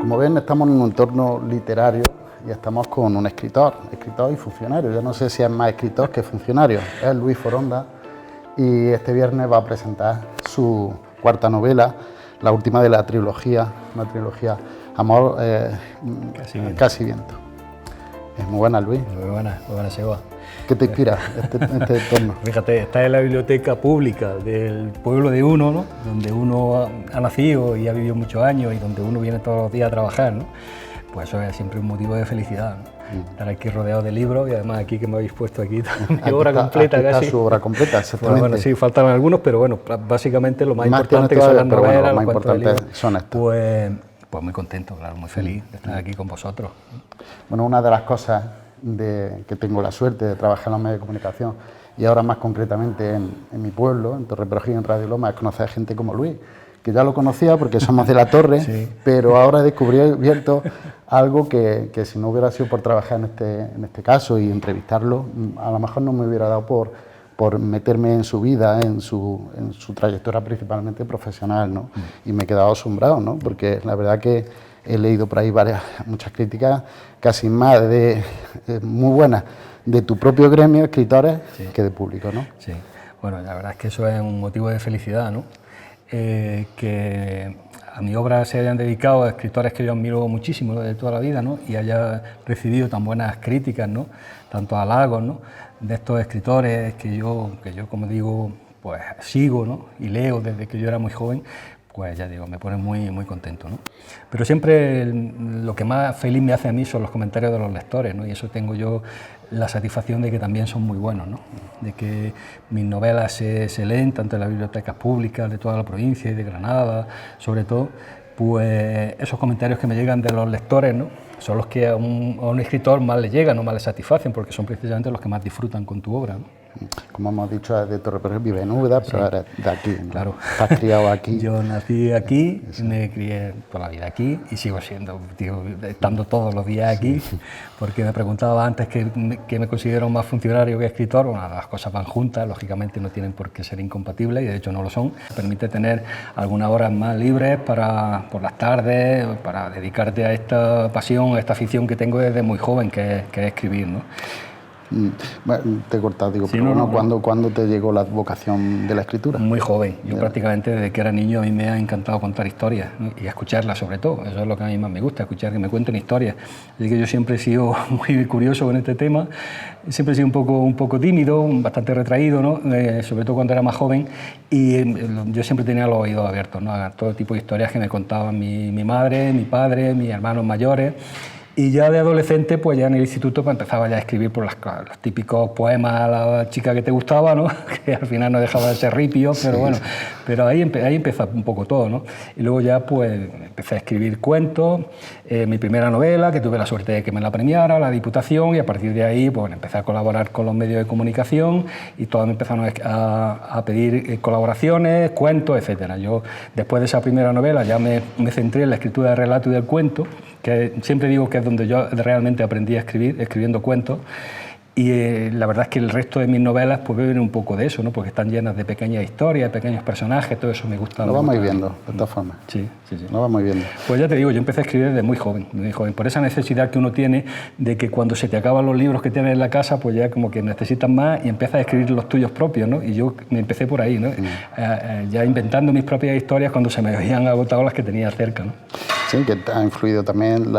Como ven, estamos en un entorno literario y estamos con un escritor y funcionario. Yo no sé si es más escritor que funcionario. Es Luis Foronda y este viernes va a presentar su cuarta novela, la última de la trilogía, una trilogía Amor Casi Viento. Es muy buena, Luis. Muy buena, Seba. ¿Qué te inspira este entorno? Fíjate, está en la biblioteca pública del pueblo de uno, ¿no? Donde uno ha nacido y ha vivido muchos años y donde uno viene todos los días a trabajar, ¿no? Pues eso es siempre un motivo de felicidad, ¿no? Estar aquí rodeado de libros y además aquí que me habéis puesto aquí mi obra completa aquí casi. Está su obra completa, exactamente. Bueno, sí, faltan algunos, pero bueno, básicamente lo más importante que son las novelas, los cuentos de libros. Son estos. Pues muy contento, claro, muy feliz de estar aquí con vosotros. Bueno, una de las cosas que tengo la suerte de trabajar en los medios de comunicación y ahora más concretamente en mi pueblo, en Torreperojillo, en Radio Loma, es conocer a gente como Luis, que ya lo conocía porque somos de la Torre, sí. Pero ahora he descubierto algo que si no hubiera sido por trabajar en este caso y entrevistarlo, a lo mejor no me hubiera dado por meterme en su vida, en su trayectoria principalmente profesional, ¿no? Y me he quedado asombrado, ¿no? Porque la verdad que he leído por ahí muchas críticas, casi más muy buenas, de tu propio gremio, escritores, sí, que de público, ¿no? Sí, bueno, la verdad es que eso es un motivo de felicidad, ¿no? Que a mi obra se hayan dedicado a escritores que yo admiro muchísimo, ¿no?, de toda la vida, ¿no? Y haya recibido tan buenas críticas, ¿no?, tantos halagos, ¿no?, de estos escritores que yo como digo, pues sigo, ¿no?, y leo desde que yo era muy joven. Pues ya digo, me pone muy, muy contento, ¿no? Pero siempre lo que más feliz me hace a mí son los comentarios de los lectores, ¿no? Y eso tengo yo la satisfacción de que también son muy buenos, ¿no? De que mis novelas se leen tanto en las bibliotecas públicas de toda la provincia y de Granada, sobre todo, pues esos comentarios que me llegan de los lectores, ¿no?, son los que a un escritor más le llegan o más le satisfacen, porque son precisamente los que más disfrutan con tu obra, ¿no? Como hemos dicho, es de Torreperojillo, vive en Úbeda, pero sí, eres de aquí, ¿no? Claro. Estás criado aquí. Yo nací aquí, sí, me crié toda la vida aquí y sigo siendo, tío, estando todos los días aquí, sí, porque me preguntaba antes que me considero más funcionario que escritor. Bueno, las cosas van juntas, lógicamente no tienen por qué ser incompatibles y de hecho no lo son. Permite tener algunas horas más libres por las tardes, para dedicarte a esta pasión, a esta afición que tengo desde muy joven, que es escribir, ¿no? Bueno, te he cortado, digo, sí, pero bueno, ¿cuándo te llegó la vocación de la escritura? Muy joven. Yo prácticamente desde que era niño a mí me ha encantado contar historias, ¿no?, y escucharlas sobre todo. Eso es lo que a mí más me gusta, escuchar que me cuenten historias. Así que yo siempre he sido muy curioso con este tema, siempre he sido un poco tímido, bastante retraído, ¿no?, sobre todo cuando era más joven, y yo siempre tenía los oídos abiertos, ¿no?, a todo tipo de historias que me contaban mi madre, mi padre, mis hermanos mayores. Y ya de adolescente, pues ya en el instituto pues empezaba ya a escribir por los típicos poemas a la chica que te gustaba, ¿no?, que al final no dejaba de ser ripio, pero sí, bueno, pero ahí empezó un poco todo, ¿no? Y luego ya pues empecé a escribir cuentos, mi primera novela, que tuve la suerte de que me la premiara la Diputación, y a partir de ahí pues empecé a colaborar con los medios de comunicación y todos me empezaron a pedir colaboraciones, cuentos, etcétera. Yo después de esa primera novela ya me centré en la escritura del relato y del cuento, que siempre digo que es donde yo realmente aprendí a escribir, escribiendo cuentos, y la verdad es que el resto de mis novelas pues beben un poco de eso, ¿no?, porque están llenas de pequeñas historias, de pequeños personajes, todo eso me gusta. Lo vamos a ir viendo, de todas formas. Sí, sí, sí. Lo vamos a ir viendo. Pues ya te digo, yo empecé a escribir desde muy joven, por esa necesidad que uno tiene de que cuando se te acaban los libros que tienes en la casa, pues ya como que necesitas más y empiezas a escribir los tuyos propios, ¿no? Y yo me empecé por ahí, ¿no? Ya inventando mis propias historias cuando se me habían agotado las que tenía cerca, ¿no? Sí, que te ha influido también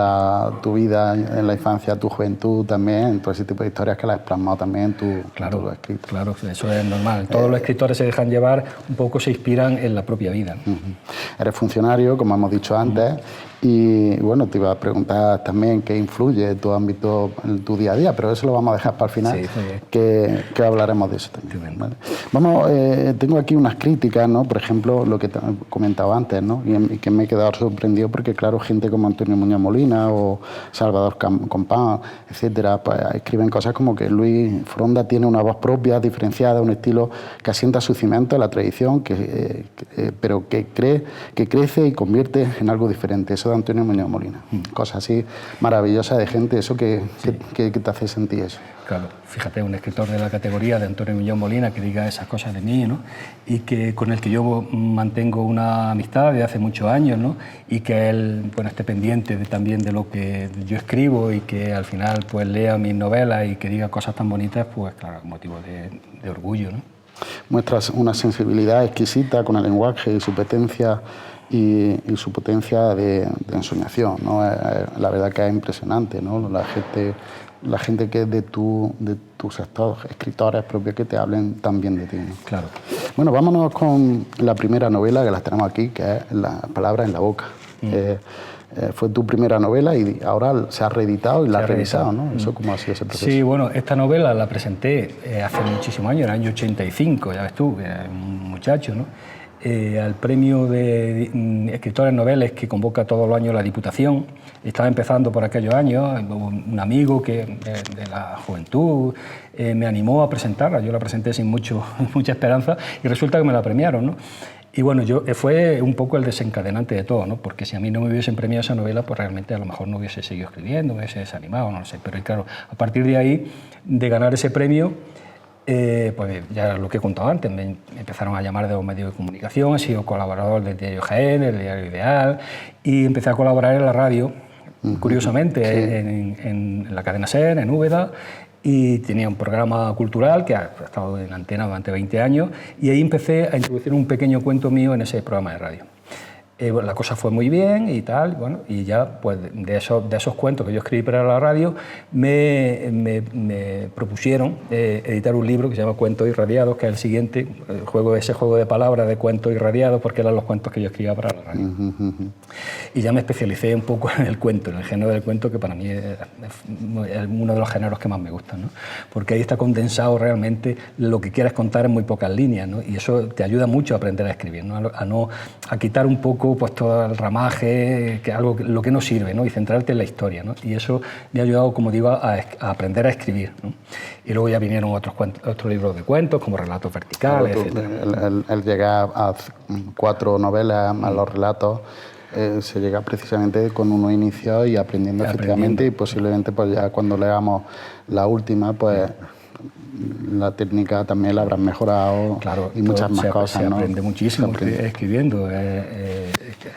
tu vida en la infancia, tu juventud también, todo ese tipo de historias que las has plasmado también en tu escrito. Claro, eso es normal. Todos los escritores se dejan llevar, un poco se inspiran en la propia vida, ¿no? Eres funcionario, como hemos dicho antes, y bueno, te iba a preguntar también qué influye tu ámbito en tu día a día, pero eso lo vamos a dejar para el final, sí, que hablaremos de eso también. ¿Vale? Vamos, tengo aquí unas críticas, ¿no? Por ejemplo, lo que te he comentado antes, ¿no? Y que me he quedado sorprendido porque, claro, gente como Antonio Muñoz Molina o Salvador Compán, etcétera, pues escriben cosas como que Luis Foronda tiene una voz propia, diferenciada, un estilo que asienta su cimiento en la tradición, pero que crece y convierte en algo diferente. Eso eso de Antonio Muñoz Molina. Cosas así maravillosas de gente, eso que te hace sentir eso. Claro, fíjate, un escritor de la categoría de Antonio Muñoz Molina que diga esas cosas de mí, ¿no? Y que con el que yo mantengo una amistad de hace muchos años, ¿no? Y que él, bueno, esté pendiente también de lo que yo escribo y que al final pues lea mis novelas y que diga cosas tan bonitas, pues claro, motivo de orgullo, ¿no? Muestras una sensibilidad exquisita con el lenguaje y su potencia de ensoñación, ¿no? La verdad que es impresionante, ¿no? La gente que es de tus escritores propios que te hablen tan bien de ti, ¿no? Claro. Bueno, vámonos con la primera novela que las tenemos aquí, que es Las palabras en la boca. Fue tu primera novela y ahora se ha reeditado y la has revisado, ¿no? ¿Eso cómo ha sido ese proceso? Sí, bueno, esta novela la presenté hace muchísimos años, en el año 85, ya ves tú, un muchacho, ¿no? Al premio de escritores noveles que convoca todos los años la Diputación. Estaba empezando por aquellos años, un amigo de la juventud me animó a presentarla, yo la presenté sin mucha esperanza y resulta que me la premiaron, ¿no? Y bueno, fue un poco el desencadenante de todo, ¿no? Porque si a mí no me hubiesen premiado esa novela, pues realmente a lo mejor no hubiese seguido escribiendo, me hubiese desanimado, no lo sé. Pero claro, a partir de ahí, de ganar ese premio, pues ya lo que he contado antes, me empezaron a llamar de los medios de comunicación, he sido colaborador del diario Jaén, del diario Ideal, y empecé a colaborar en la radio, curiosamente, sí. en la cadena SER, en Úbeda, y tenía un programa cultural que ha estado en antena durante 20 años, y ahí empecé a introducir un pequeño cuento mío en ese programa de radio. Bueno, la cosa fue muy bien y tal, bueno, y ya pues de esos cuentos que yo escribí para la radio me propusieron editar un libro que se llama Cuentos Irradiados, que es el siguiente, ese juego de palabras de cuentos irradiados, porque eran los cuentos que yo escribía para la radio. Y ya me especialicé un poco en el cuento, en el género del cuento, que para mí es uno de los géneros que más me gustan, ¿no? Porque ahí está condensado realmente lo que quieres contar en muy pocas líneas, ¿no? Y eso te ayuda mucho a aprender a escribir, ¿no? A quitar un poco pues todo el ramaje, lo que no sirve, ¿no? Y centrarte en la historia, ¿no? Y eso me ha ayudado, como digo, a aprender a escribir, ¿no? Y luego ya vinieron otros libros de cuentos, como Relatos Verticales, etc. El llegar a 4 novelas, a los relatos, se llega precisamente con unos inicios y aprendiendo efectivamente, y posiblemente pues ya cuando leamos la última, pues la técnica también la habrán mejorado, claro, y muchas más cosas. Se aprende muchísimo escribiendo,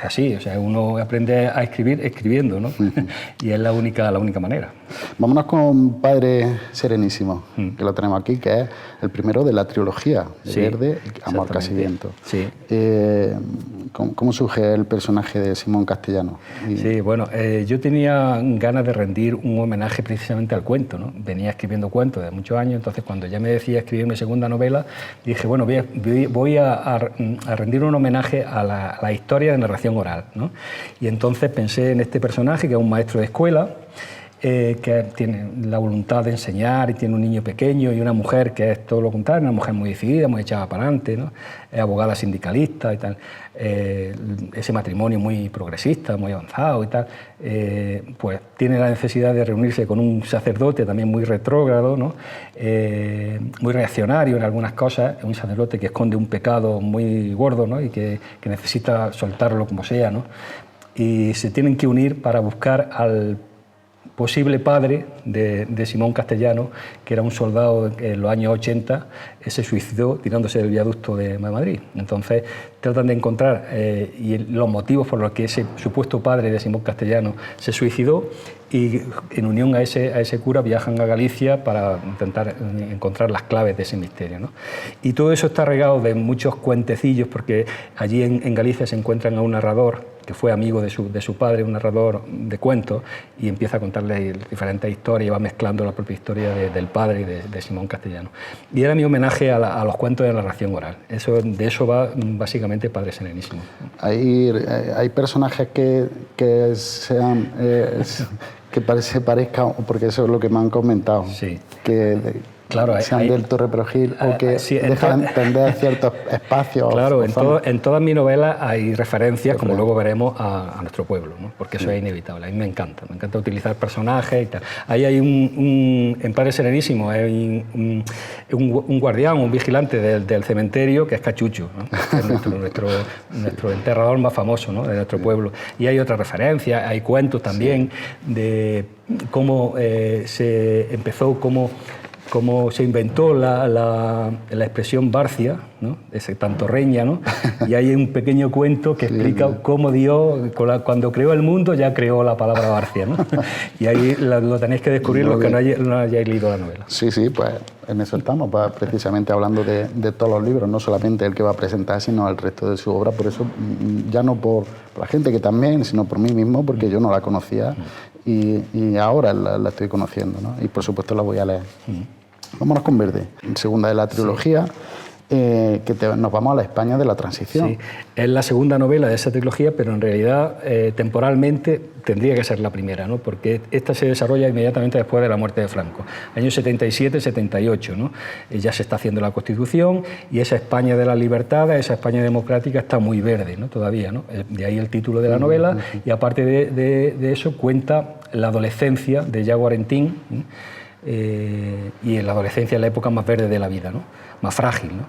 así, o sea, uno aprende a escribir escribiendo, ¿no? Y es la única manera. Vámonos con Padre Serenísimo, que lo tenemos aquí, que es el primero de la trilogía de Verde, Amor, Casi Viento. Sí. ¿Cómo surge el personaje de Simón Castellano? Sí, bueno, yo tenía ganas de rendir un homenaje precisamente al cuento, ¿no? Venía escribiendo cuentos de muchos años, entonces cuando ya me decía escribir mi segunda novela, dije, bueno, voy a rendir un homenaje a la historia de narración oral, ¿no? Y entonces pensé en este personaje, que es un maestro de escuela, que tiene la voluntad de enseñar y tiene un niño pequeño y una mujer que es todo lo contrario, una mujer muy decidida, muy echada para adelante, ¿no? Es abogada sindicalista y tal, ese matrimonio muy progresista, muy avanzado y tal, pues tiene la necesidad de reunirse con un sacerdote también muy retrógrado, ¿no? Muy reaccionario en algunas cosas, un sacerdote que esconde un pecado muy gordo, ¿no? Y que necesita soltarlo como sea, ¿no? Y se tienen que unir para buscar al posible padre de Simón Castellano, que era un soldado que en los años 80 se suicidó tirándose del viaducto de Madrid. Entonces tratan de encontrar y los motivos por los que ese supuesto padre de Simón Castellano se suicidó, y en unión a ese cura viajan a Galicia para intentar encontrar las claves de ese misterio, ¿no? Y todo eso está regado de muchos cuentecillos, porque allí en Galicia se encuentran a un narrador que fue amigo de su padre, un narrador de cuentos, y empieza a contarle diferentes historias y va mezclando la propia historia del padre y de Simón Castellano. Y era mi homenaje a los cuentos de narración oral. De eso va básicamente Padre Serenísimo. Hay personajes que sean... que se parezcan, porque eso es lo que me han comentado, sí. que Claro, sean del Torre Perojil o que dejan entender ciertos espacios. Claro, en todas mis novelas hay referencias, como luego veremos, a nuestro pueblo, ¿no? Porque eso es inevitable. A mí me encanta utilizar personajes y tal. Ahí hay en Padre Serenísimo, hay un guardián, un vigilante del cementerio que es Cachucho, ¿no? Que es nuestro enterrador más famoso, ¿no? De nuestro pueblo. Y hay otras referencias, hay cuentos también de cómo se empezó, cómo se inventó la expresión Barcia, ¿no? Ese tantorreña, ¿no? Y hay un pequeño cuento que explica cómo Dios, cuando creó el mundo, ya creó la palabra Barcia, ¿no? Y ahí lo tenéis que descubrir los que no hayáis leído la novela. Sí, pues en eso estamos, precisamente hablando de todos los libros, no solamente el que va a presentar, sino el resto de su obra. Por eso, ya no por la gente que también, sino por mí mismo, porque yo no la conocía y ahora la estoy conociendo, ¿no? Y por supuesto la voy a leer. Vámonos con Verde, segunda de la trilogía, nos vamos a la España de la transición. Sí, es la segunda novela de esa trilogía, pero en realidad temporalmente tendría que ser la primera, ¿no? Porque esta se desarrolla inmediatamente después de la muerte de Franco, años 77-78, ¿no? Ya se está haciendo la Constitución y esa España de la libertad, esa España democrática está muy verde, ¿no? Todavía, ¿no? De ahí el título de la novela y aparte de eso cuenta la adolescencia de Yago Arentín, y en la adolescencia es la época más verde de la vida, ¿no? Más frágil, ¿no?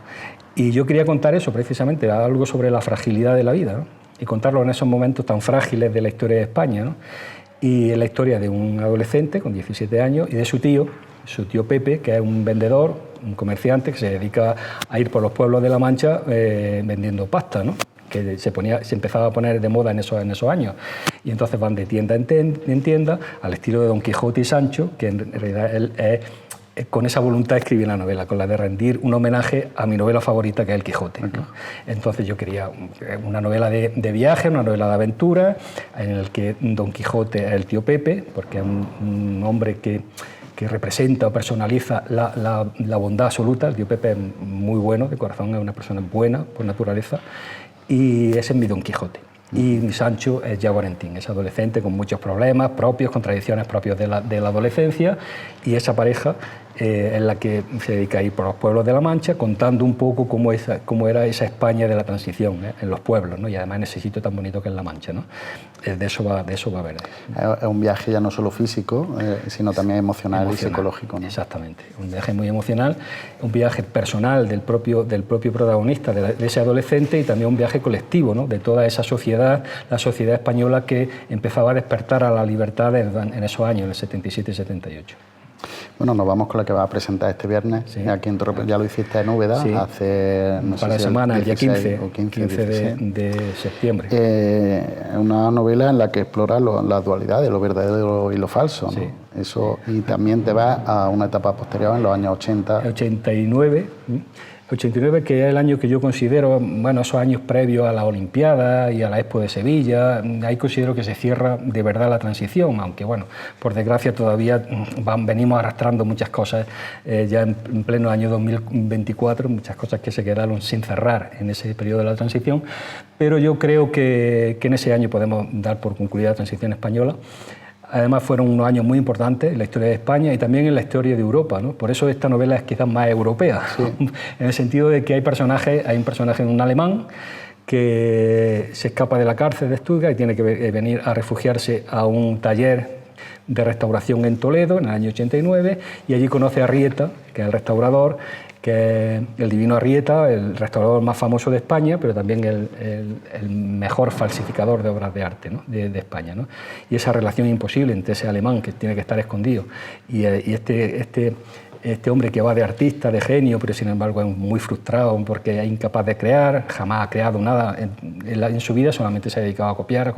Y yo quería contar eso precisamente, algo sobre la fragilidad de la vida, ¿no? Y contarlo en esos momentos tan frágiles de la historia de España, ¿no? Y en la historia de un adolescente con 17 años y de su tío Pepe, que es un vendedor, un comerciante que se dedica a ir por los pueblos de La Mancha vendiendo pasta, ¿no? Que se empezaba a poner de moda en esos años. Y entonces van de tienda en tienda, al estilo de Don Quijote y Sancho, que en realidad él con esa voluntad escribí la novela, con la de rendir un homenaje a mi novela favorita, que es El Quijote, ¿no? Entonces yo quería una novela de viaje, una novela de aventura, en el que Don Quijote es el tío Pepe, porque es un hombre que representa o personaliza la bondad absoluta. El tío Pepe es muy bueno de corazón, es una persona buena por naturaleza, y ese es mi Don Quijote. Y mi Sancho es Yago Arentín, es adolescente con muchos problemas propios, contradicciones propias de la adolescencia, y esa pareja es la que se dedica a ir por los pueblos de La Mancha contando un poco cómo era esa España de la transición, en los pueblos, ¿no? Y además en ese sitio tan bonito que es La Mancha, ¿no? De eso va Verde. Es un viaje ya no solo físico, sino también emocional y psicológico, ¿no? Exactamente, un viaje muy emocional, un viaje personal del propio protagonista, de ese adolescente, y también un viaje colectivo, ¿no? De toda esa sociedad, la sociedad española que empezaba a despertar a la libertad en esos años, en el 77 y 78. Bueno, nos vamos con la que vas a presentar este viernes, aquí en Torre, ya lo hiciste en Úbeda, hace un par de semanas, el día 15 de septiembre. Es una novela en la que explora la dualidad de lo verdadero y lo falso, ¿no? Sí. Eso, y también te vas a una etapa posterior, en los años 80. 89, que es el año que yo considero, bueno, esos años previos a la Olimpiada y a la Expo de Sevilla, ahí considero que se cierra de verdad la transición, aunque bueno, por desgracia todavía venimos arrastrando muchas cosas, ya en pleno año 2024, muchas cosas que se quedaron sin cerrar en ese periodo de la transición, pero yo creo que en ese año podemos dar por concluida la transición española. Además fueron unos años muy importantes en la historia de España y también en la historia de Europa, ¿no? Por eso esta novela es quizás más europea, en el sentido de que hay un personaje, un alemán, que se escapa de la cárcel de Stuttgart y tiene que venir a refugiarse a un taller de restauración en Toledo en el año 89, y allí conoce a Arrieta, que es el restaurador, que es el divino Arrieta, el restaurador más famoso de España, pero también el mejor falsificador de obras de arte, ¿no? de España, ¿no? Y esa relación imposible entre ese alemán que tiene que estar escondido y este hombre que va de artista, de genio, pero sin embargo es muy frustrado porque es incapaz de crear, jamás ha creado nada en su vida, solamente se ha dedicado a copiar,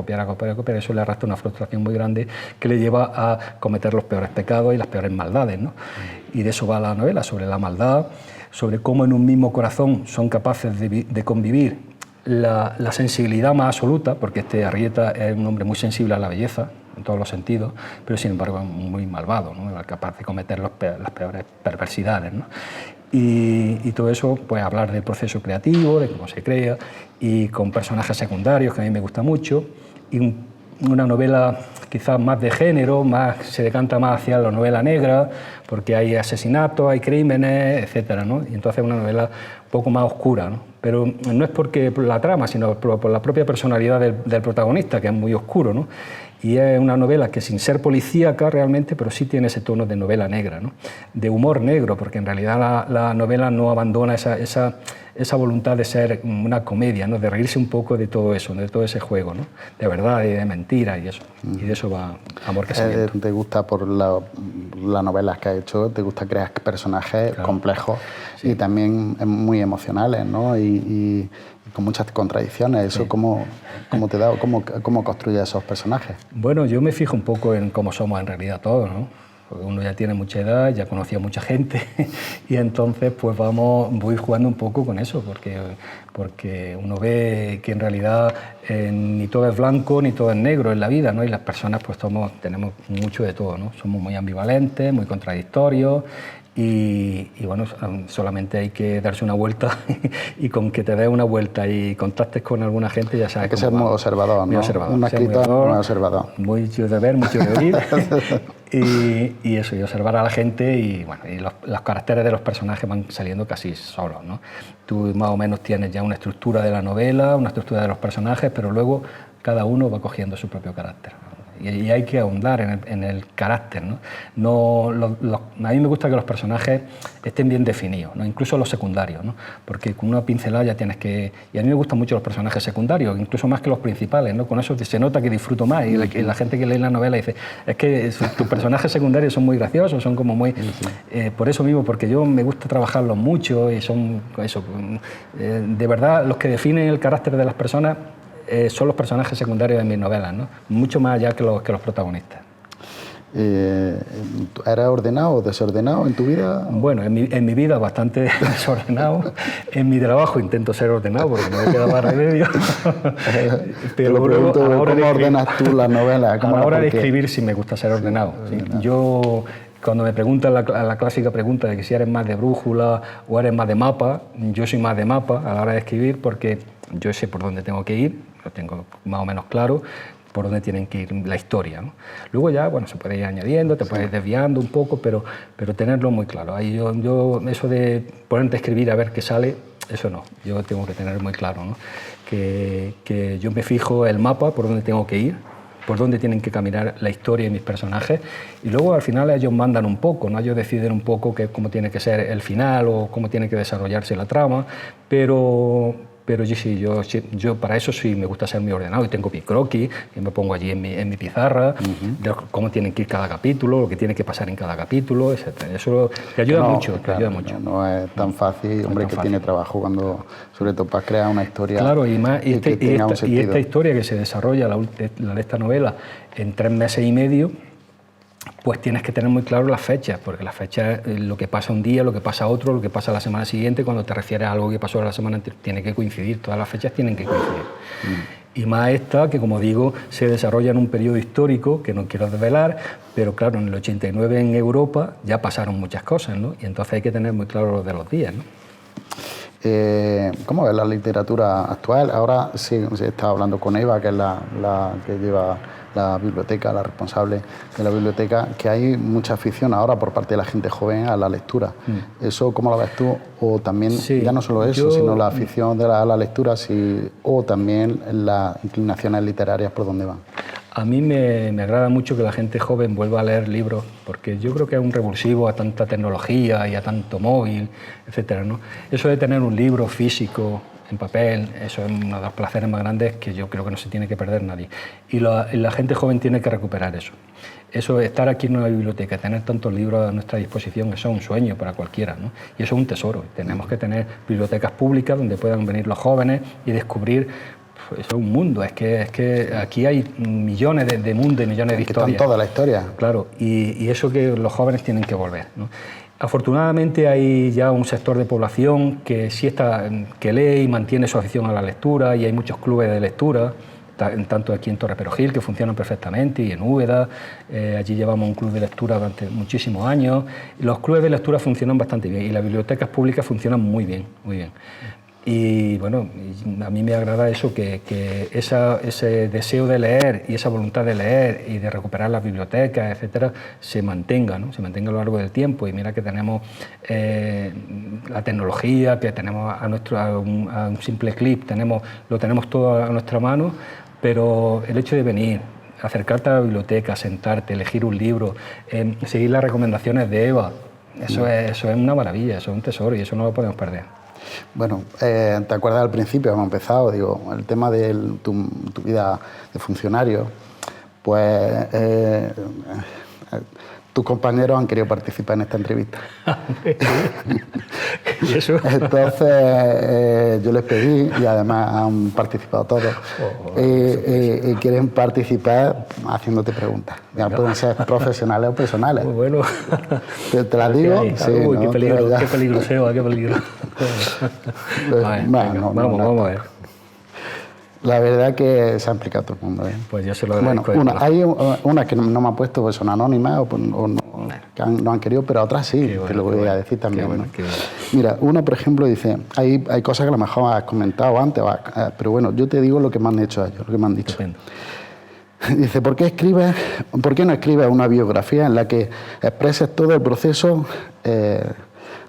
eso le arrastra una frustración muy grande que le lleva a cometer los peores pecados y las peores maldades, ¿no? Y de eso va la novela, sobre la maldad, sobre cómo en un mismo corazón son capaces de convivir la sensibilidad más absoluta, porque este Arrieta es un hombre muy sensible a la belleza, en todos los sentidos, pero sin embargo es muy malvado, ¿no? Capaz de cometer las peores perversidades, ¿no? Y todo eso, pues hablar del proceso creativo, de cómo se crea, y con personajes secundarios que a mí me gusta mucho, y una novela quizás más de género, se decanta más hacia la novela negra, porque hay asesinatos, hay crímenes, etcétera, ¿no? Y entonces es una novela un poco más oscura, ¿no? Pero no es por la trama, sino por la propia personalidad del protagonista, que es muy oscuro, ¿no? Y es una novela que, sin ser policíaca realmente, pero sí tiene ese tono de novela negra, ¿no? De humor negro, porque en realidad la novela no abandona esa voluntad de ser una comedia, ¿no? De reírse un poco de todo eso, de todo ese juego, ¿no? De verdad y de mentira y eso. Y de eso va Amor Casamiento. ¿Te gusta por las novelas que has hecho? ¿Te gusta crear personajes complejos y también muy emocionales, ¿no? Y con muchas contradicciones? ¿Eso cómo te da, cómo construyes esos personajes? Bueno, yo me fijo un poco en cómo somos en realidad todos, ¿no? Porque uno ya tiene mucha edad, ya conocía a mucha gente y entonces pues voy jugando un poco con eso, porque uno ve que en realidad ni todo es blanco ni todo es negro en la vida, ¿no? Y las personas pues tenemos mucho de todo, ¿no? Somos muy ambivalentes, muy contradictorios. Y bueno, solamente hay que darse una vuelta y con que te des una vuelta y contactes con alguna gente ya sabes. Hay que ser muy observador, ¿no? Muy observador, un escritor muy observador. Mucho de ver, mucho de oír y eso, y observar a la gente y bueno, y los caracteres de los personajes van saliendo casi solos, ¿no? Tú más o menos tienes ya una estructura de la novela, una estructura de los personajes, pero luego cada uno va cogiendo su propio carácter. Y hay que ahondar en el carácter, ¿no? A mí me gusta que los personajes estén bien definidos, ¿no? Incluso los secundarios, ¿no? Porque con una pincelada ya tienes que... Y a mí me gustan mucho los personajes secundarios, incluso más que los principales, ¿no? Con eso se nota que disfruto más y la gente que lee la novela dice, es que tus personajes secundarios son muy graciosos, son como muy... por eso mismo, porque yo me gusta trabajarlos mucho y son eso, de verdad los que definen el carácter de las personas son los personajes secundarios de mis novelas, ¿no? Mucho más allá que los protagonistas. ¿Eres ordenado o desordenado en tu vida? Bueno, en mi vida bastante desordenado. En mi trabajo intento ser ordenado porque no me queda más remedio. Pero luego, ¿cómo ordenas tú las novelas? A la hora de escribir sí me gusta ser ordenado. Sí. Yo, cuando me preguntan la clásica pregunta de que si eres más de brújula o eres más de mapa, yo soy más de mapa a la hora de escribir porque yo sé por dónde tengo que ir, lo tengo más o menos claro, por dónde tienen que ir la historia, ¿no? Luego ya, bueno, se puede ir añadiendo, te puedes ir desviando un poco, pero tenerlo muy claro. Ahí yo eso de ponerte a escribir a ver qué sale, eso no, yo tengo que tener muy claro, ¿no? Que yo me fijo el mapa por dónde tengo que ir, por dónde tienen que caminar la historia y mis personajes, y luego al final ellos mandan un poco, ¿no? Ellos deciden un poco cómo tiene que ser el final o cómo tiene que desarrollarse la trama, pero yo para eso sí me gusta ser muy ordenado y tengo mi croquis, que me pongo allí en mi pizarra, de cómo tienen que ir cada capítulo, lo que tiene que pasar en cada capítulo, etc. Eso te ayuda mucho, te ayuda mucho. No es tan fácil, hombre, que tiene trabajo cuando, sobre todo para crear una historia. Claro, y esta historia que se desarrolla, la de esta novela, en 3 meses y medio, pues tienes que tener muy claro las fechas, porque las fechas, lo que pasa un día, lo que pasa otro, lo que pasa la semana siguiente, cuando te refieres a algo que pasó la semana anterior, tiene que coincidir, todas las fechas tienen que coincidir. Y más esta, que como digo, se desarrolla en un periodo histórico, que no quiero desvelar, pero claro, en el 89 en Europa ya pasaron muchas cosas, ¿no? Y entonces hay que tener muy claro lo de los días, ¿no? ¿Cómo ves la literatura actual? Ahora sí, se está hablando con Eva, que es la que lleva la biblioteca, la responsable de la biblioteca, que hay mucha afición ahora por parte de la gente joven a la lectura. ¿Eso cómo lo ves tú? O también, ya no solo eso, sino la afición a la lectura, o también las inclinaciones literarias por dónde van. A mí me agrada mucho que la gente joven vuelva a leer libros, porque yo creo que es un revulsivo a tanta tecnología y a tanto móvil, etcétera, ¿no? Eso de tener un libro físico en papel, eso es uno de los placeres más grandes que yo creo que no se tiene que perder nadie. Y la gente joven tiene que recuperar eso. Eso, estar aquí en una biblioteca, tener tantos libros a nuestra disposición, eso es un sueño para cualquiera, ¿no? Y eso es un tesoro. Tenemos que tener bibliotecas públicas donde puedan venir los jóvenes y descubrir. Eso es un mundo, es que aquí hay millones de mundos y millones de historias. Están toda la historia. Claro, y eso que los jóvenes tienen que volver, ¿no? Afortunadamente hay ya un sector de población que sí que lee y mantiene su afición a la lectura, y hay muchos clubes de lectura, tanto aquí en Torre Perojil, que funcionan perfectamente, y en Úbeda. Allí llevamos un club de lectura durante muchísimos años. Los clubes de lectura funcionan bastante bien y las bibliotecas públicas funcionan muy bien, muy bien. Y bueno, a mí me agrada eso, que ese deseo de leer y esa voluntad de leer y de recuperar las bibliotecas, etcétera, se mantenga, ¿no? Se mantenga a lo largo del tiempo. Y mira que tenemos la tecnología, que tenemos a un simple clic, lo tenemos todo a nuestra mano, pero el hecho de venir, acercarte a la biblioteca, sentarte, elegir un libro, seguir las recomendaciones de Eva, eso es una maravilla, eso es un tesoro y eso no lo podemos perder. Bueno, ¿te acuerdas al principio, hemos empezado, digo, el tema de tu vida de funcionario? Pues tus compañeros han querido participar en esta entrevista. ¿Y eso? Entonces yo les pedí, y además han participado todos, y quieren participar haciéndote preguntas. Ya pueden ser profesionales o personales. Muy bueno. ¿Te las digo? Sí, uy, ¿no? Qué peligro, Seba, qué peligro. Vamos a ver. La verdad que se ha implicado todo el mundo. Pues yo se lo agradezco. Bueno, hay unas que no me han puesto, pues son anónimas o no, que no han querido, pero otras sí, bueno, te lo voy a decir también. Bueno, ¿no? Mira, una, por ejemplo, dice, hay cosas que a lo mejor has comentado antes, pero bueno, yo te digo lo que me han hecho ellos, lo que me han dicho. Estupendo. Dice, ¿por qué no escribes una biografía en la que expreses todo el proceso,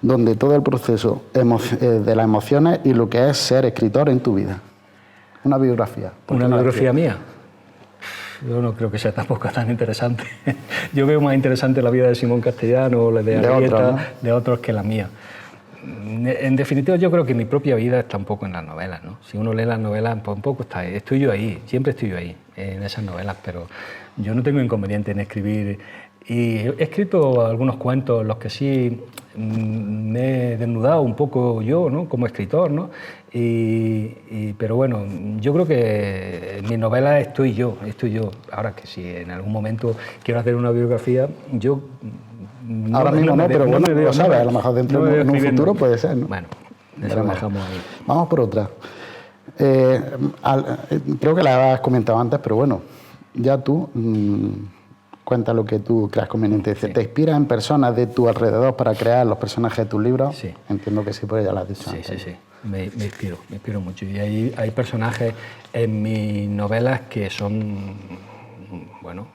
donde todo el proceso de las emociones y lo que es ser escritor en tu vida? Una biografía. ¿Una biografía mía? Yo no creo que sea tampoco tan interesante. Yo veo más interesante la vida de Simón Castellano, la de Arrieta, ¿no? De otros que la mía. En definitiva, yo creo que mi propia vida está un poco en las novelas, ¿no? Si uno lee las novelas, pues un poco está ahí. Estoy yo ahí, siempre estoy yo ahí, en esas novelas, pero yo no tengo inconveniente en escribir. Y he escrito algunos cuentos en los que sí me he desnudado un poco yo, ¿no? Como escritor, ¿no? Pero bueno, yo creo que en mis novelas estoy yo. Ahora que si en algún momento quiero hacer una biografía, yo... Ahora mismo no, pero bueno, lo sabes, a lo mejor dentro en un futuro puede ser, ¿no? Bueno, eso lo dejamos ahí. Vamos por otra. Creo que la has comentado antes, pero bueno, ya tú... Cuenta lo que tú creas conveniente. Dice, sí. ¿Te inspiras en personas de tu alrededor para crear los personajes de tus libros? Sí. Entiendo que sí, pues ya lo has dicho. Sí, antes. Sí. Me inspiro mucho. Y hay personajes en mis novelas que son, bueno,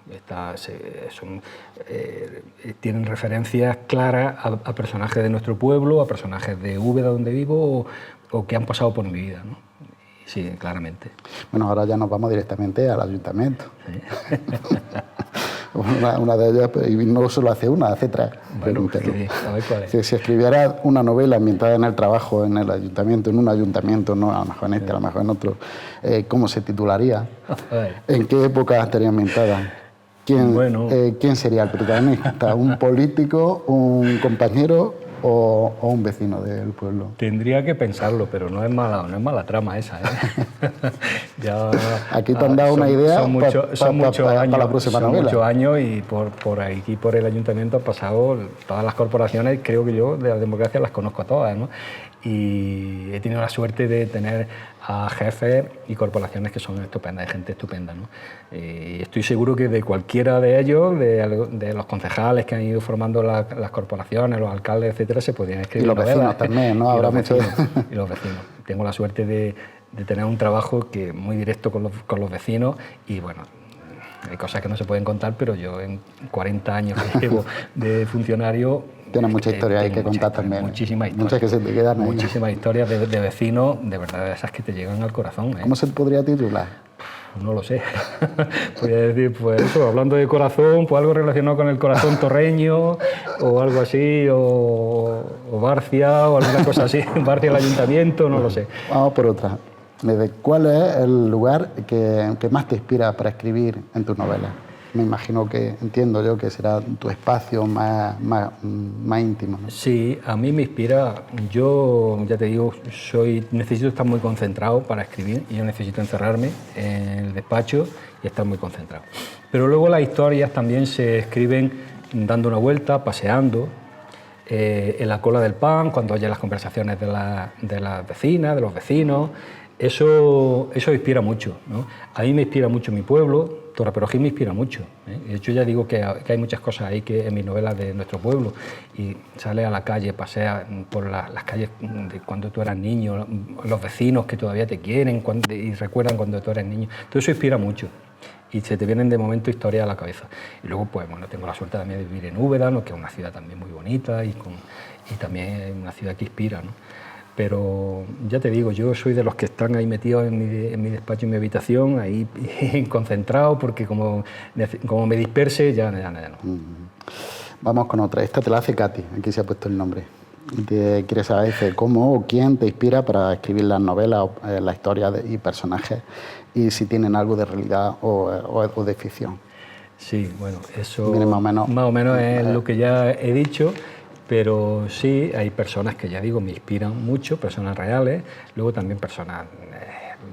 tienen referencias claras a personajes de nuestro pueblo, a personajes de Úbeda, donde vivo, o que han pasado por mi vida, ¿no? Sí, claramente. Bueno, ahora ya nos vamos directamente al ayuntamiento. Sí. Una de ellas, y no solo hace una, hace tres. Bueno, a ver cuál es. Si escribieras una novela ambientada en el trabajo, en el ayuntamiento, en un ayuntamiento, no a lo mejor en este, a lo mejor en otro, ¿cómo se titularía? ¿En qué época estaría ambientada? ¿Quién sería el protagonista? ¿Un político, un compañero o un vecino del pueblo? Tendría que pensarlo, pero no es mala trama esa, ¿eh? Ya, aquí te han dado una idea son muchos años, para la próxima novela. Muchos años y por aquí, por el ayuntamiento, han pasado todas las corporaciones, creo que yo de la democracia las conozco a todas, ¿no? Y he tenido la suerte de tener a jefes y corporaciones que son estupendas, de gente estupenda, ¿no? Y estoy seguro que de cualquiera de ellos, de los concejales que han ido formando las corporaciones, los alcaldes, etcétera, se podrían escribir novelas. Y los vecinos también, ¿no? Habrá mucho. Y los vecinos. Tengo la suerte de tener un trabajo muy directo con los vecinos y, bueno, hay cosas que no se pueden contar, pero yo en 40 años que llevo de funcionario... Tienes mucha historia hay que contar también. Muchísimas historias. Muchas que se te quedan ahí. Muchísimas historias de vecinos, de verdad, esas que te llegan al corazón. ¿Cómo se podría titular? No lo sé. Podría decir, pues eso, hablando de corazón, pues algo relacionado con el corazón torreño, o algo así, o Barcia, o alguna cosa así. Barcia, el ayuntamiento, no lo sé. Vamos por otra. ¿Cuál es el lugar que más te inspira para escribir en tus novelas? Me imagino que, entiendo yo, que será tu espacio más íntimo, ¿no? Sí, a mí me inspira. Yo, ya te digo, necesito estar muy concentrado para escribir y yo necesito encerrarme en el despacho y estar muy concentrado. Pero luego las historias también se escriben dando una vuelta, paseando, en la cola del pan, cuando oyes las conversaciones de las vecinas, de los vecinos. Eso inspira mucho, ¿no? A mí me inspira mucho mi pueblo. Torre Perojil me inspira mucho. De hecho, ya digo que hay muchas cosas ahí que en mis novelas de nuestro pueblo. Y sales a la calle, paseas por las calles de cuando tú eras niño, los vecinos que todavía te quieren y recuerdan cuando tú eres niño. Todo eso inspira mucho. Y se te vienen de momento historias a la cabeza. Y luego, pues bueno, tengo la suerte también de vivir en Úbeda, ¿no? Que es una ciudad también muy bonita y también es una ciudad que inspira, ¿no? Pero ya te digo, yo soy de los que están ahí metidos en mi despacho, en mi habitación, ahí concentrado, porque como me disperse, ya no. Vamos con otra. Esta te la hace Katy, aquí se ha puesto el nombre. Te quiere saber, dice, cómo o quién te inspira para escribir las novelas, las historias y personajes, y si tienen algo de realidad o de ficción. Sí, bueno, eso Viene más o menos es lo que ya he dicho. Pero sí, hay personas que ya digo me inspiran mucho, personas reales, luego también personas,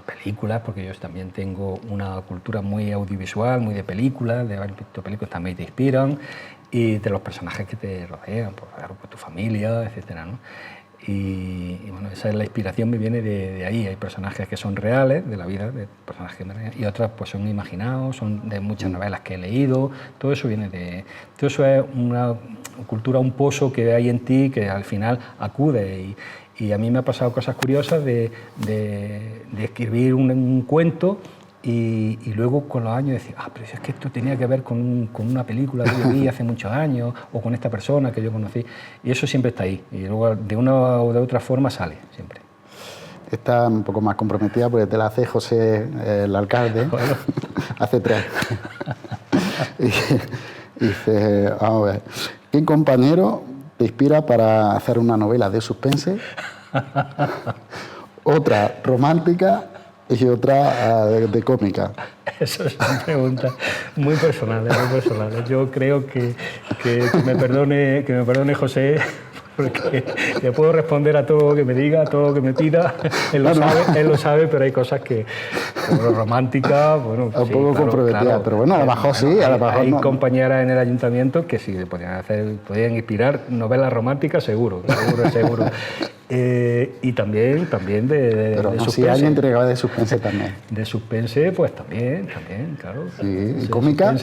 películas, porque yo también tengo una cultura muy audiovisual, muy de películas, de haber visto películas también te inspiran, y de los personajes que te rodean, por ejemplo, tu familia, etcétera, ¿no? Y bueno, esa es la inspiración, me viene de ahí. Hay personajes que son reales, de la vida, de personajes y otras pues son imaginados, son de muchas novelas que he leído. Todo eso viene de... Todo eso es una cultura, un pozo que hay en ti que al final acude. Y a mí me ha pasado cosas curiosas de escribir un cuento y luego con los años decir, pero es que esto tenía que ver con una película que yo vi hace muchos años o con esta persona que yo conocí. Y eso siempre está ahí. Y luego de una o de otra forma sale, siempre. Está un poco más comprometida porque te la hace José, el alcalde, bueno. Hace 3. y dice, vamos a ver, ¿qué compañero te inspira para hacer una novela de suspense? Otra romántica y otra de cómica. Eso son preguntas muy personales, muy personales. Yo creo que me perdone José, porque le puedo responder a todo lo que me diga, a todo lo que me pida. Él lo sabe, pero hay cosas que, como romántica, bueno, un sí, poco comprometida, claro, pero bueno, a lo mejor sí, a lo mejor hay no. compañeras en el ayuntamiento que sí podían inspirar novelas románticas, seguro. Y también de suspense. Si alguien te regala de suspense también. De suspense, pues también, claro. Sí, ¿y cómica?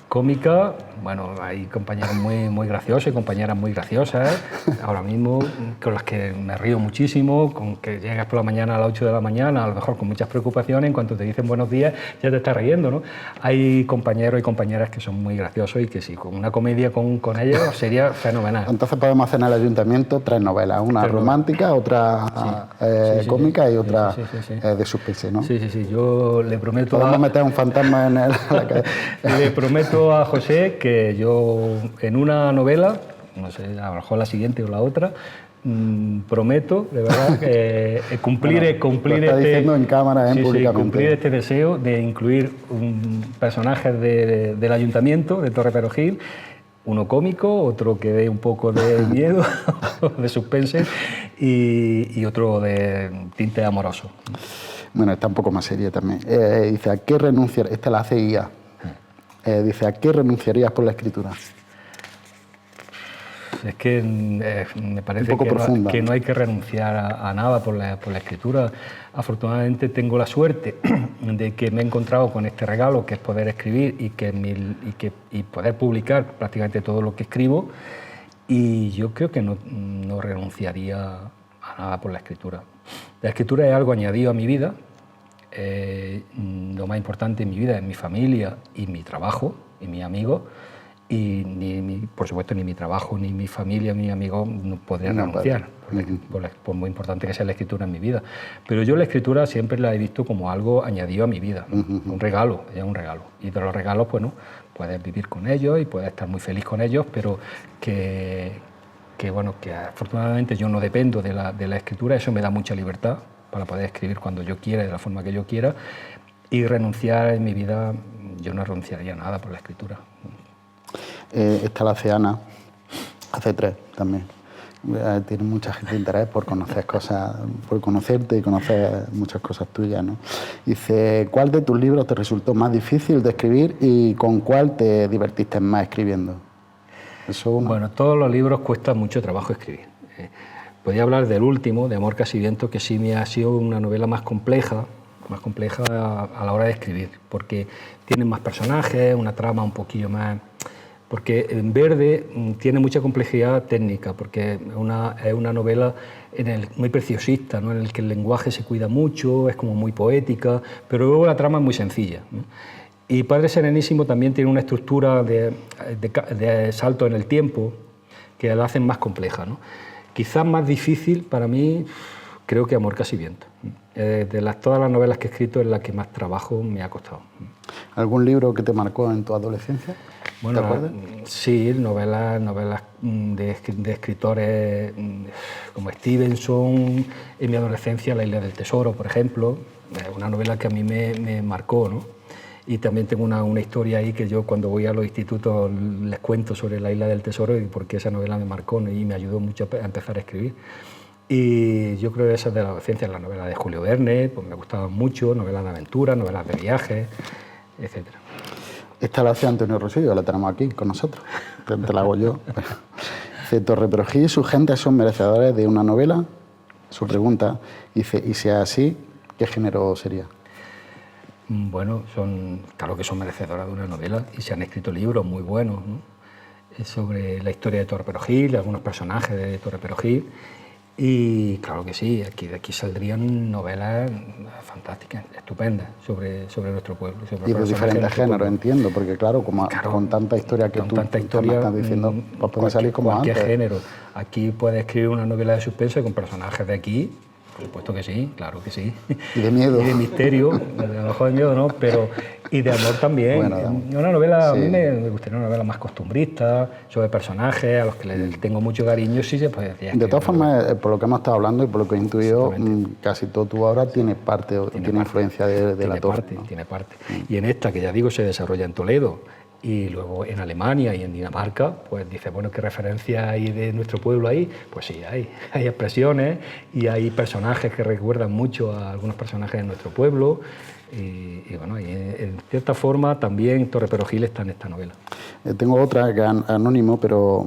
Cómica, bueno, hay compañeros muy graciosos y compañeras muy graciosas, ahora mismo, con las que me río muchísimo, con que llegas por la mañana a las 8 de la mañana, a lo mejor con muchas preocupaciones, en cuanto te dicen buenos días, ya te estás riendo, ¿no? Hay compañeros y compañeras que son muy graciosos y que sí, con una comedia con ellos sería fenomenal. Entonces podemos hacer en el ayuntamiento 3 novelas, una romántica, otra cómica y otra de suspense, ¿no? Sí, yo le prometo... Podemos meter un fantasma en la cabeza. Le prometo a José que yo en una novela, no sé, a lo mejor la siguiente o la otra, prometo, de verdad, cumplir en cámara, públicamente. Cumplir este deseo de incluir personajes del ayuntamiento de Torre Perojil, uno cómico, otro que dé un poco de miedo, de suspense, y otro de tinte amoroso. Bueno, está un poco más seria también. Dice, ¿a qué renunciar? Esta la hace IA. Dice, ¿a qué renunciarías por la escritura? Es que me parece que no hay que renunciar a nada por la escritura. Afortunadamente tengo la suerte de que me he encontrado con este regalo, que es poder escribir y poder publicar prácticamente todo lo que escribo, y yo creo que no renunciaría a nada por la escritura. La escritura es algo añadido a mi vida. Lo más importante en mi vida es mi familia y mi trabajo y mis amigos, y por supuesto ni mi trabajo, ni mi familia, ni mis amigos no podrían renunciar, por muy importante que sea la escritura en mi vida. Pero yo la escritura siempre la he visto como algo añadido a mi vida, un regalo, es un regalo. Y de los regalos, bueno, puedes vivir con ellos y puedes estar muy feliz con ellos, pero que afortunadamente yo no dependo de la escritura, eso me da mucha libertad para poder escribir cuando yo quiera, de la forma que yo quiera, y renunciar en mi vida, yo no renunciaría a nada por la escritura. Esta la hace Ana, hace 3 también. Tiene mucha gente de interés por conocer cosas, por conocerte y conocer muchas cosas tuyas, ¿no? Dice, ¿cuál de tus libros te resultó más difícil de escribir y con cuál te divertiste más escribiendo? Bueno, todos los libros cuesta mucho trabajo escribir. Podría hablar del último, de Amor casi viento, que sí me ha sido una novela más compleja, más compleja a la hora de escribir, porque tienen más personajes, una trama un poquillo más... Porque en Verde tiene mucha complejidad técnica, porque es una novela muy preciosista, ¿no? En el que el lenguaje se cuida mucho, es como muy poética, pero luego la trama es muy sencilla, ¿no? Y Padre Serenísimo también tiene una estructura de salto en el tiempo que la hacen más compleja, ¿no? Quizás más difícil para mí, creo que Amor casi viento. Todas las novelas que he escrito es la que más trabajo me ha costado. ¿Algún libro que te marcó en tu adolescencia? Bueno, ¿Te acuerdas? Sí, novelas de escritores como Stevenson. En mi adolescencia, La isla del tesoro, por ejemplo, una novela que a mí me marcó, ¿no? Y también tengo una historia ahí que yo cuando voy a los institutos les cuento sobre La isla del tesoro y por qué esa novela me marcó, ¿no? Y me ayudó mucho a empezar a escribir. Y yo creo que esas de la adolescencia, las novelas de Julio Verne, pues me gustaban mucho, novelas de aventura, novelas de viajes, etcétera. Esta la hace Antonio Rosillo, la tenemos aquí con nosotros, te la hago yo. Dice, Torre Perojí y su gente son merecedores de una novela. Su pregunta, dice, y si es así, ¿qué género sería? Bueno, claro que son merecedoras de una novela y se han escrito libros muy buenos, ¿no? Sobre la historia de Torre Perojí, de algunos personajes de Torre Perojí. Y claro que sí, de aquí saldrían novelas fantásticas, estupendas, sobre nuestro pueblo. Y de diferentes géneros, entiendo, porque claro, con tanta historia que tú me estás diciendo, pues puede salir como antes. Cualquier género. Aquí puedes escribir una novela de suspense con personajes de aquí, por supuesto que sí, claro que sí. Y de miedo. Y de misterio, a lo mejor de miedo no, pero... Y de amor también. Bueno, una novela, sí. A mí me gustaría una novela más costumbrista, sobre personajes a los que les tengo mucho cariño, sí se puede decir. De todas formas, por lo que hemos estado hablando y por lo que he intuido, casi todo tu obra tiene influencia de la torre, ¿no? Tiene parte. Y en esta, que ya digo, se desarrolla en Toledo, y luego en Alemania y en Dinamarca, pues dice, bueno, ¿qué referencia hay de nuestro pueblo ahí? Pues sí, hay expresiones y hay personajes que recuerdan mucho a algunos personajes de nuestro pueblo. Y bueno, y en cierta forma también Torre Perogil está en esta novela. Tengo otra que es anónimo, pero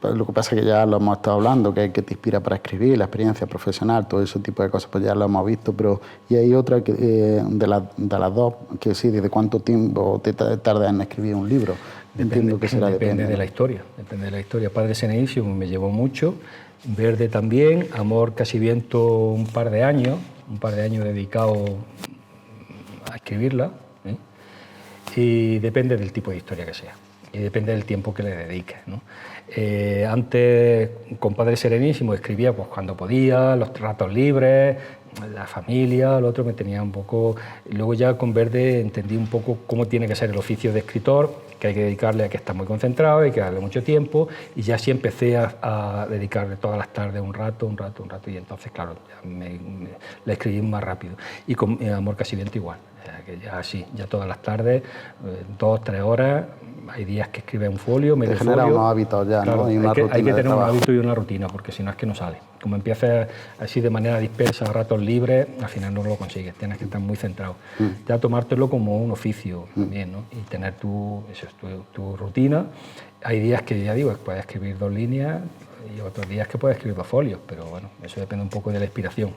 lo que pasa es que ya lo hemos estado hablando, que te inspira para escribir, la experiencia profesional, todo ese tipo de cosas, pues ya lo hemos visto, pero y hay otra que, de las dos, que sí, ¿desde cuánto tiempo te tardas en escribir un libro? Entiendo que será depende de la historia, depende de la historia. Padre Serenísimo me llevó mucho, Verde también, Amor casi viento un par de años dedicado a escribirla, ¿eh? Y depende del tipo de historia que sea y depende del tiempo que le dediques, ¿no? Antes con Padre Serenísimo escribía pues cuando podía, los ratos libres, la familia, lo otro me tenía un poco... Luego ya con Verde entendí un poco cómo tiene que ser el oficio de escritor, que hay que dedicarle a que está muy concentrado, hay que darle mucho tiempo, y ya sí empecé a dedicarle todas las tardes un rato, y entonces, claro, la escribí más rápido. Y con Amor casi viento igual, que ya sí, ya todas las tardes, 2 o 3 horas, hay días que escribe un folio, medio folio. Te genera unos hábitos ya, claro, ¿no? Y una rutina hay que tener un hábito y una rutina, porque si no es que no sale. Como empiezas así de manera dispersa, a ratos libres, al final no lo consigues, tienes que estar muy centrado. Ya tomártelo como un oficio también, ¿no? Y tener tu rutina. Hay días que, ya digo, puedes escribir 2 líneas y otros días que puedes escribir 2 folios, pero bueno, eso depende un poco de la inspiración.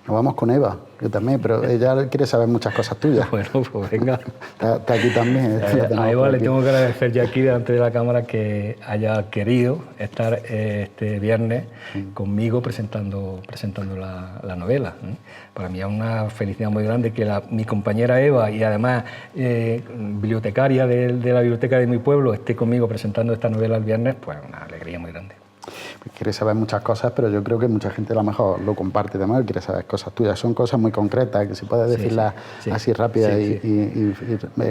Nos vamos con Eva, yo también, pero ella quiere saber muchas cosas tuyas. Bueno, pues venga. Está aquí también. A Eva le tengo que agradecer ya aquí delante de la cámara que haya querido estar este viernes conmigo presentando la novela. Para mí es una felicidad muy grande que mi compañera Eva y además bibliotecaria de la biblioteca de mi pueblo esté conmigo presentando esta novela el viernes, pues una alegría muy grande. Quiere saber muchas cosas, pero yo creo que mucha gente a lo mejor lo comparte también, quiere saber cosas tuyas. Son cosas muy concretas, que se puede decirlas así rápidas. Y,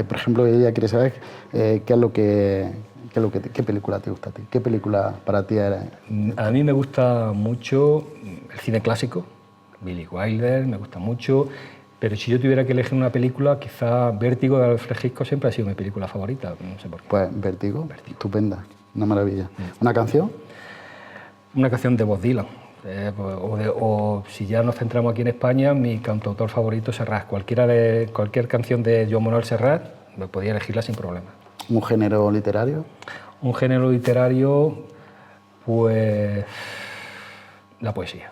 por ejemplo, ella quiere saber qué película te gusta a ti, qué película para ti era. A mí me gusta mucho el cine clásico, Billy Wilder, me gusta mucho, pero si yo tuviera que elegir una película, quizá Vértigo de Alfred Hitchcock siempre ha sido mi película favorita, no sé por qué. Pues Vértigo. Estupenda, una maravilla. ¿Una canción? Una canción de Bob Dylan, o si ya nos centramos aquí en España, mi cantautor favorito Serrat. Cualquier canción de Joan Manuel Serrat, me podía elegirla sin problema. ¿Un género literario? Un género literario, pues la poesía.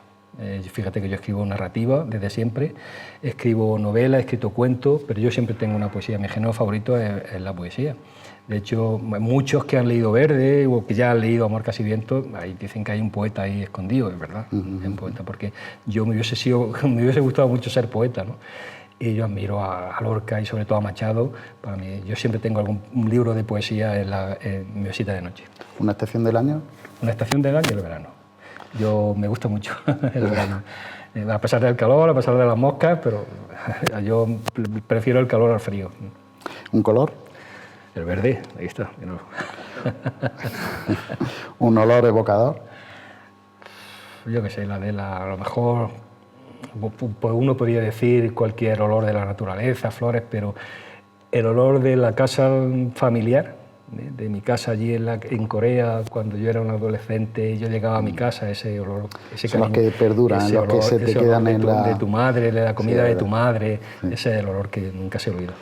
Fíjate que yo escribo narrativa desde siempre, escribo novelas, he escrito cuentos, pero yo siempre tengo una poesía. Mi género favorito es la poesía. De hecho, muchos que han leído Verde o que ya han leído Amor casi viento, ahí dicen que hay un poeta ahí escondido, es verdad, un poeta, porque yo me hubiese gustado mucho ser poeta, ¿no? Y yo admiro a Lorca y sobre todo a Machado. Para mí, yo siempre tengo un libro de poesía en mi visita de noche. ¿Una estación del año? Una estación del año, el verano. Yo me gusta mucho el verano. A pesar del calor, a pesar de las moscas, pero yo prefiero el calor al frío. ¿Un color? El verde, ahí está. ¿Un olor evocador? Yo qué sé, a lo mejor pues uno podría decir cualquier olor de la naturaleza, flores, pero el olor de la casa familiar, de mi casa allí en Corea, cuando yo era un adolescente y yo llegaba a mi casa, ese olor, ese son cariño, los que perduran, los que se te quedan en la... de tu madre, de la comida de tu madre, sí. Ese es el olor que nunca se olvida.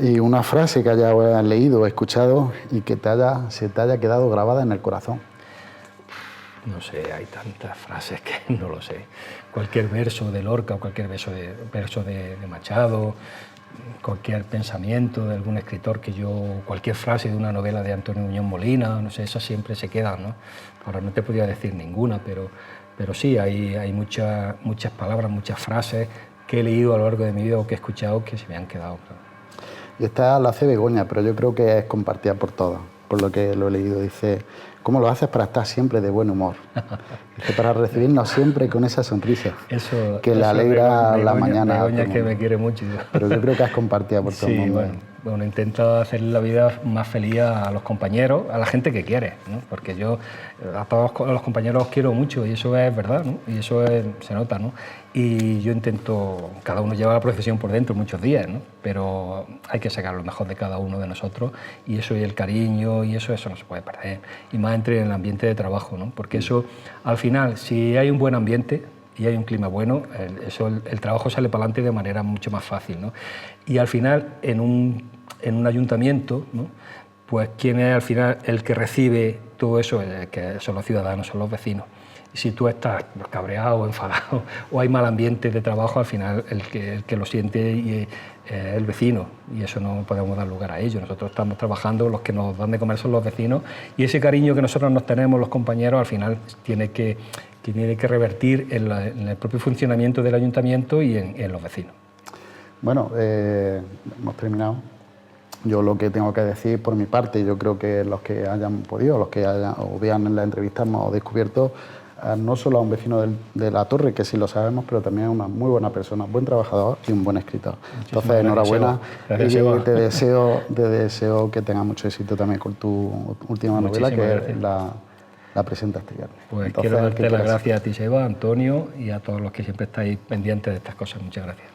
Y una frase que hayas leído o escuchado y que se te haya quedado grabada en el corazón. No sé, hay tantas frases que no lo sé. Cualquier verso de Lorca o cualquier verso de Machado, cualquier pensamiento de algún escritor cualquier frase de una novela de Antonio Muñoz Molina, no sé, esas siempre se quedan, ¿no? Ahora no te podría decir ninguna, pero sí, hay muchas palabras, muchas frases que he leído a lo largo de mi vida o que he escuchado que se me han quedado, claro. Y esta la hace Begoña, pero yo creo que es compartida por todos, por lo que lo he leído. Dice, ¿cómo lo haces para estar siempre de buen humor? Dice, para recibirnos siempre con esa sonrisa que le alegra la mañana. Begoña es que me quiere mucho. Pero yo creo que es compartida por todo el mundo. Bueno, intento hacer la vida más feliz a los compañeros, a la gente que quiere, ¿no? Porque yo a todos los compañeros los quiero mucho y eso es verdad, ¿no? Y eso se nota, ¿no? Y yo intento, cada uno lleva la profesión por dentro muchos días, ¿no? Pero hay que sacar lo mejor de cada uno de nosotros y eso y el cariño y eso no se puede perder. Y más entre en el ambiente de trabajo, ¿no? Porque eso, al final, si hay un buen ambiente y hay un clima bueno, el trabajo sale para adelante de manera mucho más fácil, ¿no? Y al final, en un ayuntamiento, ¿no? Pues quién es al final el que recibe todo eso, que son los ciudadanos, son los vecinos. Y si tú estás cabreado o enfadado o hay mal ambiente de trabajo, al final el que lo siente es el vecino y eso no podemos dar lugar a ello. Nosotros estamos trabajando, los que nos dan de comer son los vecinos y ese cariño que nosotros nos tenemos los compañeros al final tiene que revertir en el propio funcionamiento del ayuntamiento y en los vecinos. Bueno, hemos terminado. Yo lo que tengo que decir por mi parte, yo creo que los que hayan podido, los que vean en la entrevista, hemos descubierto no solo a un vecino de la Torre, que sí lo sabemos, pero también a una muy buena persona, buen trabajador y un buen escritor. Entonces, enhorabuena y te deseo que tengas mucho éxito también con tu última novela, que la presenta este viernes. Pues entonces, quiero darte las gracias a ti, Seba, a Antonio y a todos los que siempre estáis pendientes de estas cosas. Muchas gracias.